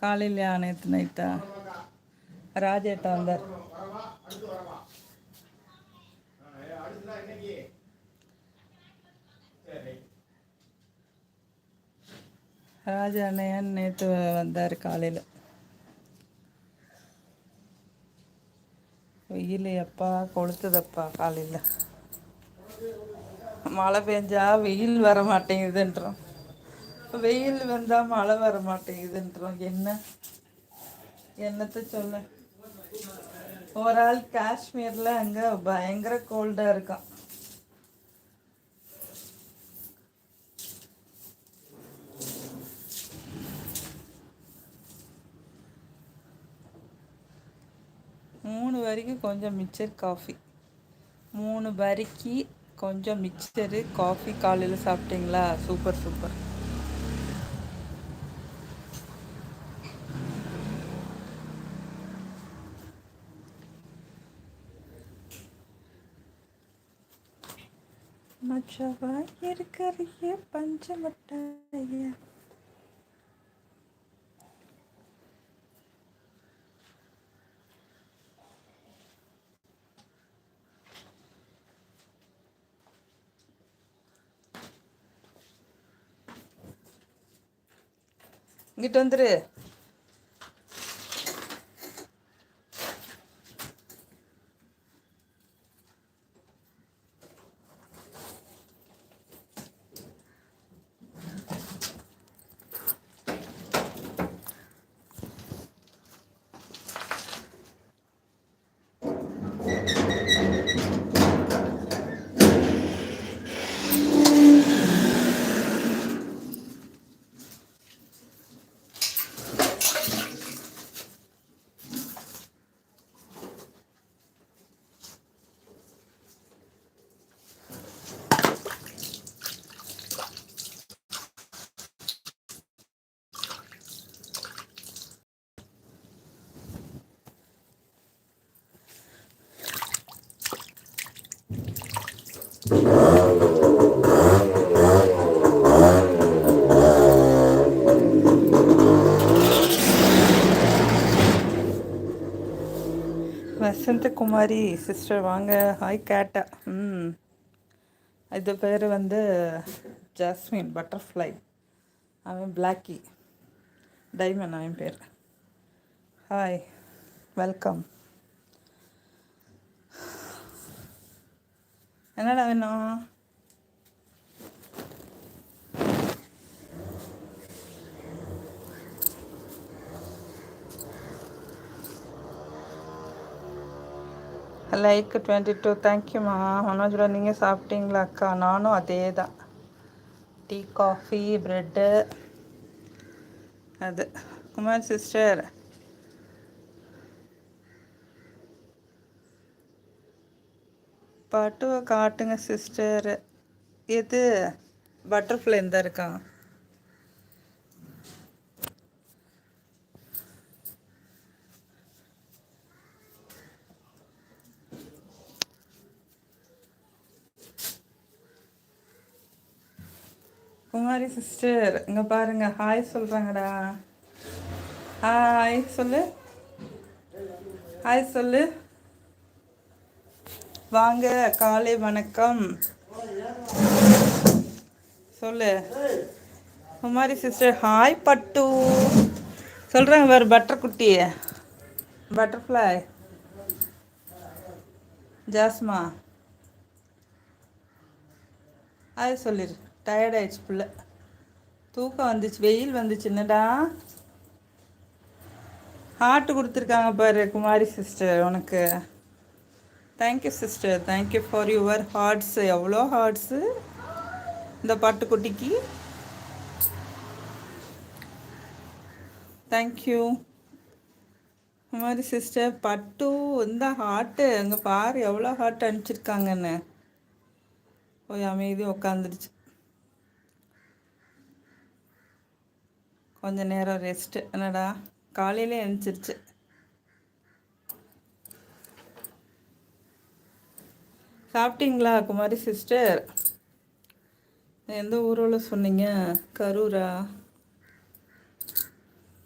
காலையிலையா நேற்று நைட்டா ராஜேட்டா வந்தார். ராஜா அண்ணையன் நேற்று வந்தார் காலையில். வெயில் எப்பா கொளுத்துதப்பா. காலையில் மழை பெஞ்சா வெயில் வர மாட்டேங்குதுன்றோம், வெயில் வந்தால் மழை வர மாட்டேங்குதுன்றோம். என்னத்தை சொல்ல. ஒரு ஆள் காஷ்மீரில் அங்கே பயங்கர கோல்டாக இருக்கான். மூணு வரைக்கும் கொஞ்சம் மிக்சர் காஃபி, 3 வரைக்கு கொஞ்சம் மிக்சரு காஃபி காலையில் சாப்பிட்டீங்களா? Super super. மச்சவா இருக்கிறிய பஞ்சமட்டாய. இங்கிட்டு வந்துரு. வசந்தகுமாரி சிஸ்டர் வாங்க. ஹாய் கேட்டா. இது பேர் வந்து ஜாஸ்மின் பட்டர்ஃப்ளை. அவன் பிளாக்கி டைமண்ட் அவன் பேர். Hi, welcome. என்னடா வேணும்? லைக் 22. தேங்க்யூம்மா மனோஜ்ரா. நீங்கள் சாப்பிட்டீங்களா அக்கா? நானும் அதே தான். Tea coffee bread. அது குமார் சிஸ்டர் பட்டுவை காட்டுங்க சிஸ்டர். எது பட்டர்ஃப்ளை இந்த இருக்கான்? குமாரி சிஸ்டர் இங்கே பாருங்க. ஹாய் சொல்கிறாங்கடா. ஹாய் சொல்லு, ஹாய் சொல்லு. வாங்க, காலை வணக்கம் சொல்லு. குமாரி சிஸ்டர் ஹாய் பட்டு சொல்கிறாங்க. வேறு பட்டர் குட்டி பட்டர்ஃப்ளை ஜாஸ்மா அது சொல்லிடு. டயர்ட் ஆயிடுச்சு பிள்ளை, தூக்கம் வந்துச்சு, வெயில் வந்துச்சு. என்னடா ஹார்ட் கொடுத்துருக்காங்க பாரு குமாரி சிஸ்டர் உனக்கு. Thank you sister, thank you for your hearts. எவ்வளோ ஹார்ட்ஸு இந்த பாட்டுக்குட்டிக்கு. தேங்க்யூ குமாரி சிஸ்டர். பட்டு இந்த ஹார்ட்டு அங்கே பாரு எவ்வளோ ஹார்ட் அனுப்பிச்சிருக்காங்கன்னு. போய் அமைதி உக்காந்துருச்சு. கொஞ்ச நேரம் ரெஸ்ட்டு. என்னடா காலையிலே எழுந்திரிச்சு. சாப்பிட்டீங்களா குமாரி சிஸ்டர்? எந்த ஊரில் சொன்னீங்க? கரூரா?